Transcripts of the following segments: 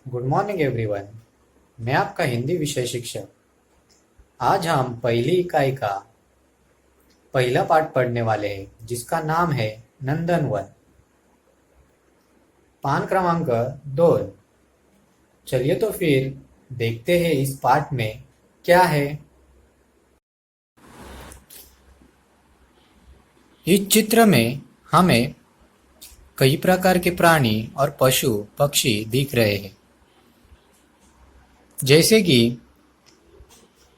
Good morning everyone. मैं आपका हिंदी विषय शिक्षक। आज हम पहली इकाई का पहला पाठ पढ़ने वाले हैं जिसका नाम है नंदनवन। पान क्रमांक 2। चलिए तो फिर देखते हैं इस पाठ में क्या है। इस चित्र में हमें कई प्रकार के प्राणी और पशु पक्षी दिख रहे हैं, जैसे कि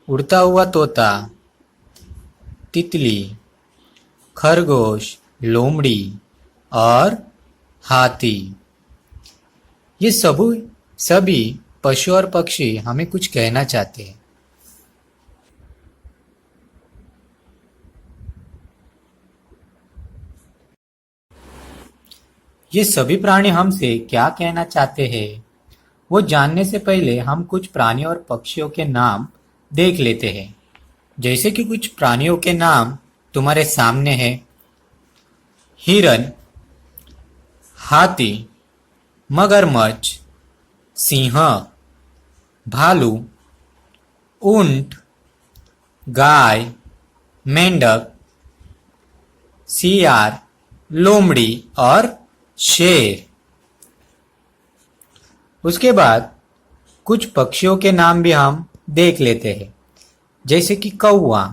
उड़ता हुआ तोता, तितली, खरगोश, लोमड़ी और हाथी। ये सभी पशु और पक्षी हमें कुछ कहना चाहते हैं। ये सभी प्राणी हमसे क्या कहना चाहते हैं, वो जानने से पहले हम कुछ प्राणियों और पक्षियों के नाम देख लेते हैं। जैसे कि कुछ प्राणियों के नाम तुम्हारे सामने हैं: हिरन, हाथी, मगरमच्छ, सिंह, भालू, ऊंट, गाय, मेंढक, सियार, लोमड़ी और शेर। उसके बाद कुछ पक्षियों के नाम भी हम देख लेते हैं, जैसे कि कौवा,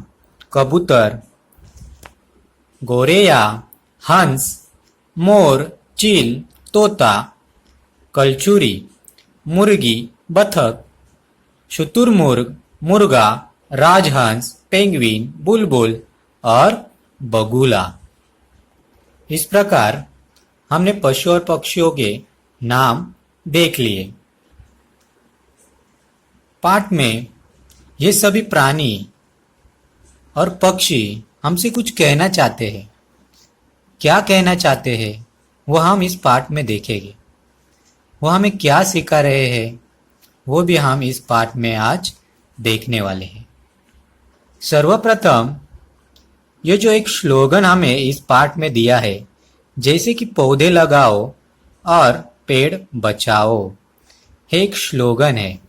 कबूतर, गोरैया, हंस, मोर, चील, तोता, कलचुरी, मुर्गी, बतख, शुतुरमुर्ग, मुर्गा, राजहंस, पेंगुइन, बुलबुल और बगुला। इस प्रकार हमने पशु और पक्षियों के नाम देख लिए। पाठ में ये सभी प्राणी और पक्षी हमसे कुछ कहना चाहते हैं। क्या कहना चाहते हैं वो हम इस पाठ में देखेंगे। वो हमें क्या सिखा रहे हैं वो भी हम इस पाठ में आज देखने वाले हैं। सर्वप्रथम ये जो एक स्लोगन हमें इस पाठ में दिया है, जैसे कि पौधे लगाओ और पेड़ बचाओ, है एक स्लोगन है।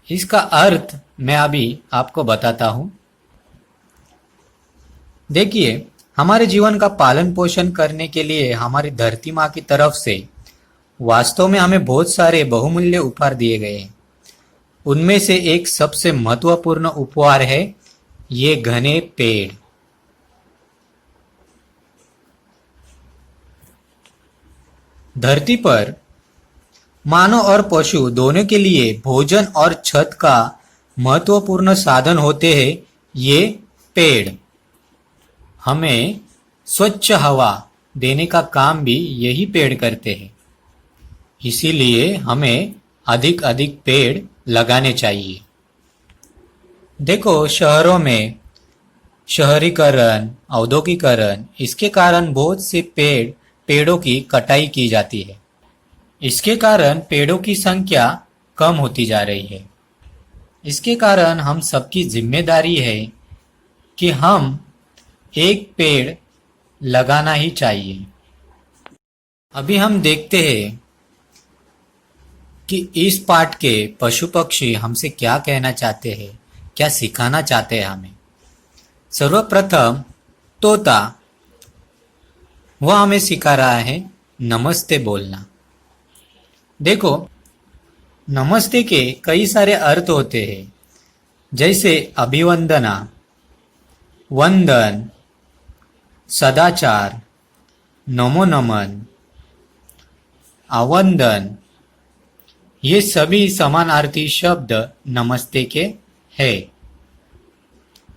इसका अर्थ मैं अभी आपको बताता हूं। देखिए, हमारे जीवन का पालन पोषण करने के लिए हमारी धरती माँ की तरफ से वास्तव में हमें बहुत सारे बहुमूल्य उपहार दिए गए हैं। उनमें से एक सबसे महत्वपूर्ण उपहार है ये घने पेड़। धरती पर मानव और पशु दोनों के लिए भोजन और छत का महत्वपूर्ण साधन होते हैं ये पेड़। हमें स्वच्छ हवा देने का काम भी यही पेड़ करते हैं। इसीलिए हमें अधिक अधिक पेड़ लगाने चाहिए। देखो, शहरों में शहरीकरण, औद्योगिकरण, इसके कारण बहुत से पेड़ों की कटाई की जाती है। इसके कारण पेड़ों की संख्या कम होती जा रही है। इसके कारण हम सबकी जिम्मेदारी है कि हम एक पेड़ लगाना ही चाहिए। अभी हम देखते हैं कि इस पाठ के पशु पक्षी हमसे क्या कहना चाहते हैं, क्या सिखाना चाहते हैं हमें। सर्वप्रथम तोता, वह हमें सिखा रहा है नमस्ते बोलना। देखो, नमस्ते के कई सारे अर्थ होते हैं, जैसे अभिवंदना, वंदन, सदाचार, नमो नमन, अवंदन। ये सभी समानार्थी शब्द नमस्ते के हैं।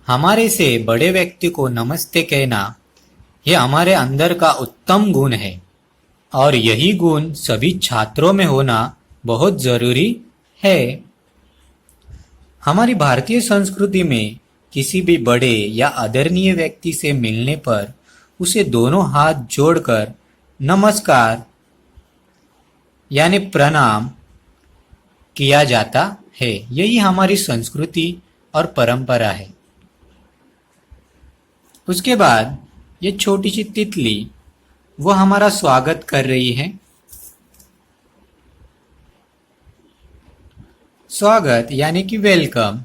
हमारे से बड़े व्यक्ति को नमस्ते कहना ये हमारे अंदर का उत्तम गुण है और यही गुण सभी छात्रों में होना बहुत जरूरी है। हमारी भारतीय संस्कृति में किसी भी बड़े या आदरणीय व्यक्ति से मिलने पर उसे दोनों हाथ जोड़कर नमस्कार यानी प्रणाम किया जाता है। यही हमारी संस्कृति और परंपरा है। उसके बाद ये छोटी सी तितली वो हमारा स्वागत कर रही है। स्वागत यानी कि वेलकम।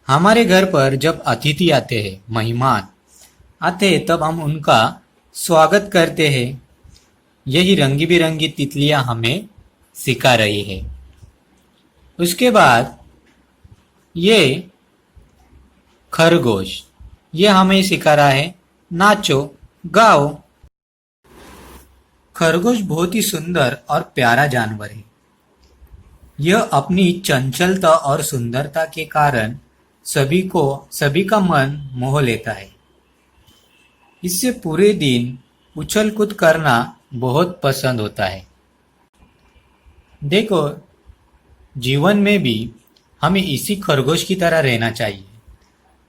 हमारे घर पर जब अतिथि आते हैं, मेहमान आते हैं, तब हम उनका स्वागत करते हैं। यही रंगी बिरंगी तितलियां हमें सिखा रही है। उसके बाद ये खरगोश, ये हमें सिखा रहा है नाचो गाओ। खरगोश बहुत ही सुंदर और प्यारा जानवर है। यह अपनी चंचलता और सुंदरता के कारण सभी का मन मोह लेता है। इससे पूरे दिन उछल कूद करना बहुत पसंद होता है। देखो, जीवन में भी हमें इसी खरगोश की तरह रहना चाहिए,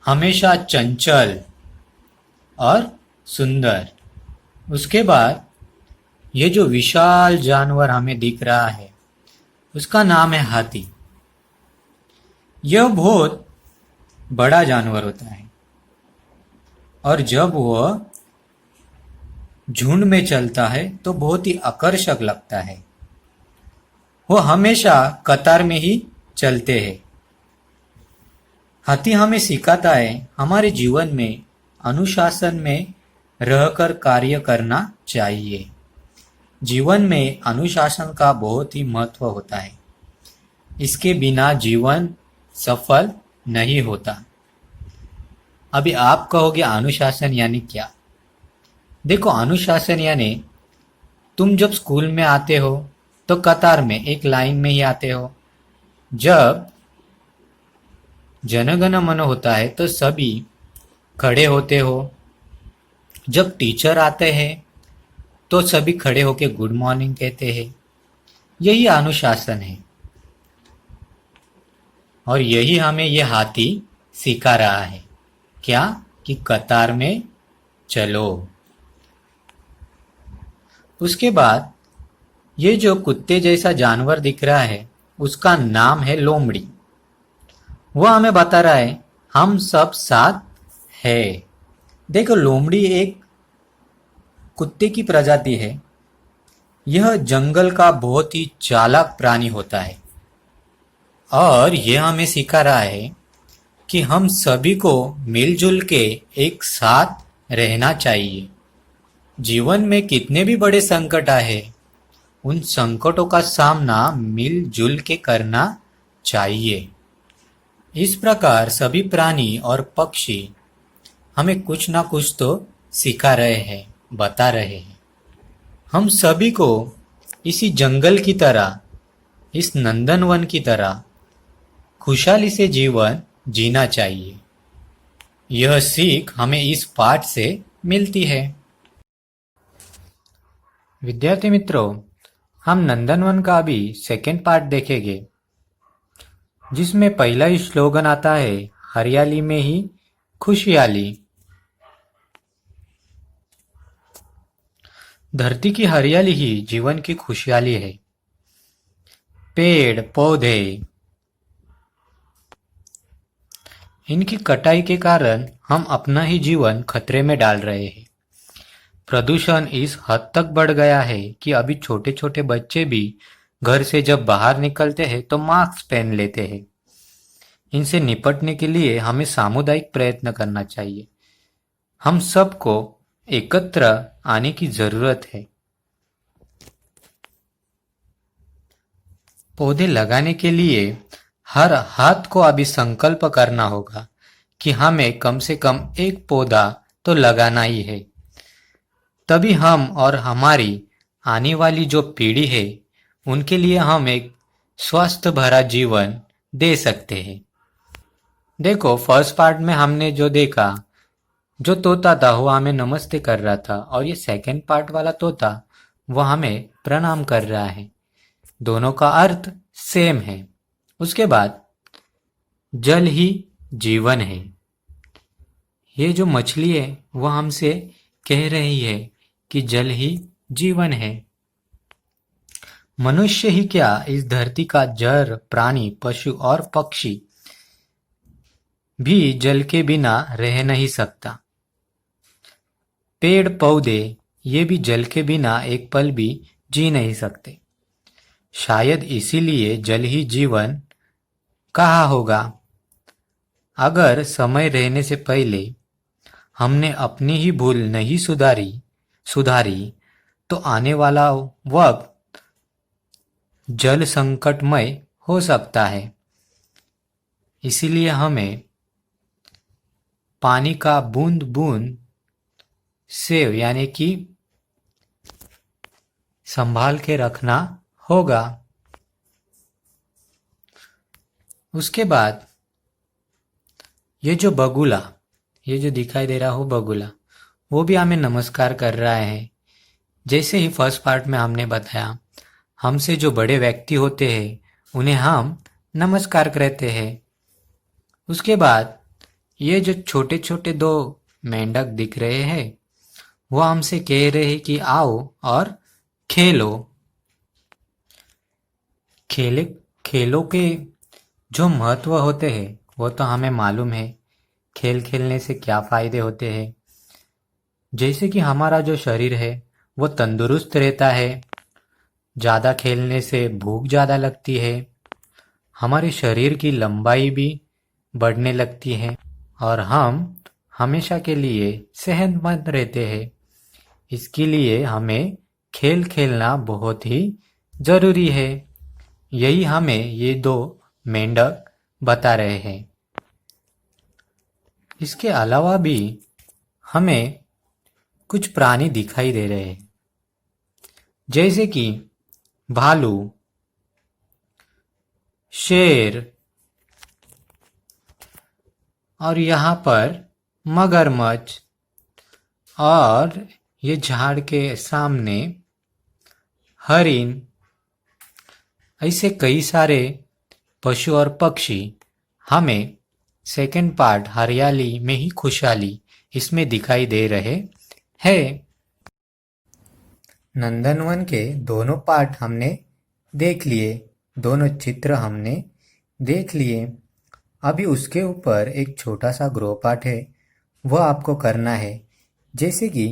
हमेशा चंचल और सुंदर। उसके बाद ये जो विशाल जानवर हमें दिख रहा है, उसका नाम है हाथी। यह बहुत बड़ा जानवर होता है और जब वह झुंड में चलता है तो बहुत ही आकर्षक लगता है। वो हमेशा कतार में ही चलते हैं। हाथी हमें सिखाता है हमारे जीवन में अनुशासन में रहकर कार्य करना चाहिए। जीवन में अनुशासन का बहुत ही महत्व होता है। इसके बिना जीवन सफल नहीं होता। अभी आप कहोगे अनुशासन यानी क्या? देखो, अनुशासन यानी तुम जब स्कूल में आते हो तो कतार में एक लाइन में ही आते हो। जब जनगण मन होता है तो सभी खड़े होते हो। जब टीचर आते हैं तो सभी खड़े होके गुड मॉर्निंग कहते हैं। यही अनुशासन है और यही हमें ये हाथी सिखा रहा है। क्या? कि कतार में चलो। उसके बाद ये जो कुत्ते जैसा जानवर दिख रहा है, उसका नाम है लोमड़ी। वह हमें बता रहा है हम सब साथ है। देखो, लोमड़ी एक कुत्ते की प्रजाति है। यह जंगल का बहुत ही चालाक प्राणी होता है और यह हमें सिखा रहा है कि हम सभी को मिलजुल के एक साथ रहना चाहिए। जीवन में कितने भी बड़े संकट आए, उन संकटों का सामना मिलजुल के करना चाहिए। इस प्रकार सभी प्राणी और पक्षी हमें कुछ ना कुछ तो सिखा रहे हैं, बता रहे हैं। हम सभी को इसी जंगल की तरह, इस नंदनवन की तरह खुशहाली से जीवन जीना चाहिए। यह सीख हमें इस पाठ से मिलती है। विद्यार्थी मित्रों, हम नंदनवन का अभी सेकेंड पार्ट देखेंगे, जिसमें पहला ही स्लोगन आता है, हरियाली में ही खुशहाली। धरती की हरियाली ही जीवन की खुशहाली है। पेड़ पौधे, इनकी कटाई के कारण हम अपना ही जीवन खतरे में डाल रहे हैं। प्रदूषण इस हद तक बढ़ गया है कि अभी छोटे छोटे बच्चे भी घर से जब बाहर निकलते हैं तो मास्क पहन लेते हैं। इनसे निपटने के लिए हमें सामुदायिक प्रयत्न करना चाहिए। हम सबको एकत्र आने की जरूरत है। पौधे लगाने के लिए हर हाथ को अभी संकल्प करना होगा कि हमें कम से कम एक पौधा तो लगाना ही है। तभी हम और हमारी आने वाली जो पीढ़ी है, उनके लिए हम एक स्वस्थ भरा जीवन दे सकते हैं। देखो, फर्स्ट पार्ट में हमने जो देखा, जो तोता था वो हमें नमस्ते कर रहा था और ये सेकंड पार्ट वाला तोता वो हमें प्रणाम कर रहा है। दोनों का अर्थ सेम है। उसके बाद जल ही जीवन है। ये जो मछली है वो हमसे कह रही है कि जल ही जीवन है। मनुष्य ही क्या, इस धरती का जड़, प्राणी, पशु और पक्षी भी जल के बिना रह नहीं सकता। पेड़ पौधे ये भी जल के बिना एक पल भी जी नहीं सकते। शायद इसीलिए जल ही जीवन कहा होगा। अगर समय रहने से पहले हमने अपनी ही भूल नहीं सुधारी तो आने वाला वक्त जल संकटमय हो सकता है। इसीलिए हमें पानी का बूंद बूंद सेव यानी कि संभाल के रखना होगा। उसके बाद ये जो बगुला, ये जो दिखाई दे रहा हो बगुला, वो भी हमें नमस्कार कर रहा है। जैसे ही फर्स्ट पार्ट में हमने बताया, हमसे जो बड़े व्यक्ति होते हैं उन्हें हम नमस्कार कहते हैं। उसके बाद ये जो छोटे छोटे दो मेंढक दिख रहे हैं वो हमसे कह रहे हैं कि आओ और खेलो। खेलों के जो महत्व होते हैं वो तो हमें मालूम है। खेल खेलने से क्या फायदे होते हैं, जैसे कि हमारा जो शरीर है वो तंदुरुस्त रहता है। ज़्यादा खेलने से भूख ज़्यादा लगती है, हमारे शरीर की लंबाई भी बढ़ने लगती है और हम हमेशा के लिए सेहतमंद रहते हैं। इसके लिए हमें खेल खेलना बहुत ही ज़रूरी है। यही हमें ये दो मेंढक बता रहे हैं। इसके अलावा भी हमें कुछ प्राणी दिखाई दे रहे हैं, जैसे कि भालू, शेर और यहाँ पर मगरमच्छ और ये झाड़ के सामने हरिन। ऐसे कई सारे पशु और पक्षी हमें सेकंड पार्ट हरियाली में ही खुशहाली इसमें दिखाई दे रहे हैं। नंदनवन के दोनों पार्ट हमने देख लिए, दोनों चित्र हमने देख लिए। अभी उसके ऊपर एक छोटा सा गृह पाठ है, वह आपको करना है। जैसे कि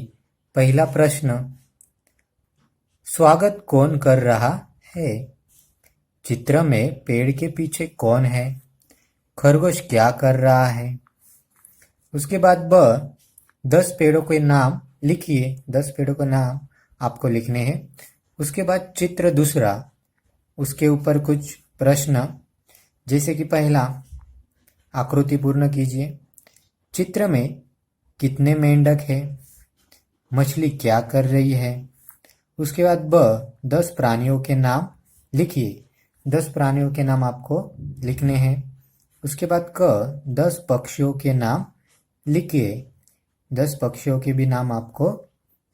पहला प्रश्न, स्वागत कौन कर रहा है? चित्र में पेड़ के पीछे कौन है? खरगोश क्या कर रहा है? उसके बाद 10 पेड़ों के नाम लिखिए। 10 पेड़ों के नाम आपको लिखने हैं। उसके बाद चित्र दूसरा, उसके ऊपर कुछ प्रश्न, जैसे कि पहला आकृति पूर्ण कीजिए। चित्र में कितने मेंढक हैं? मछली क्या कर रही है? उसके बाद 10 प्राणियों के नाम लिखिए। 10 प्राणियों के नाम आपको लिखने हैं। उसके बाद 10 पक्षियों के नाम लिखिए। 10 पक्षियों के भी नाम आपको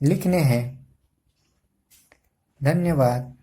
लिखने हैं। धन्यवाद।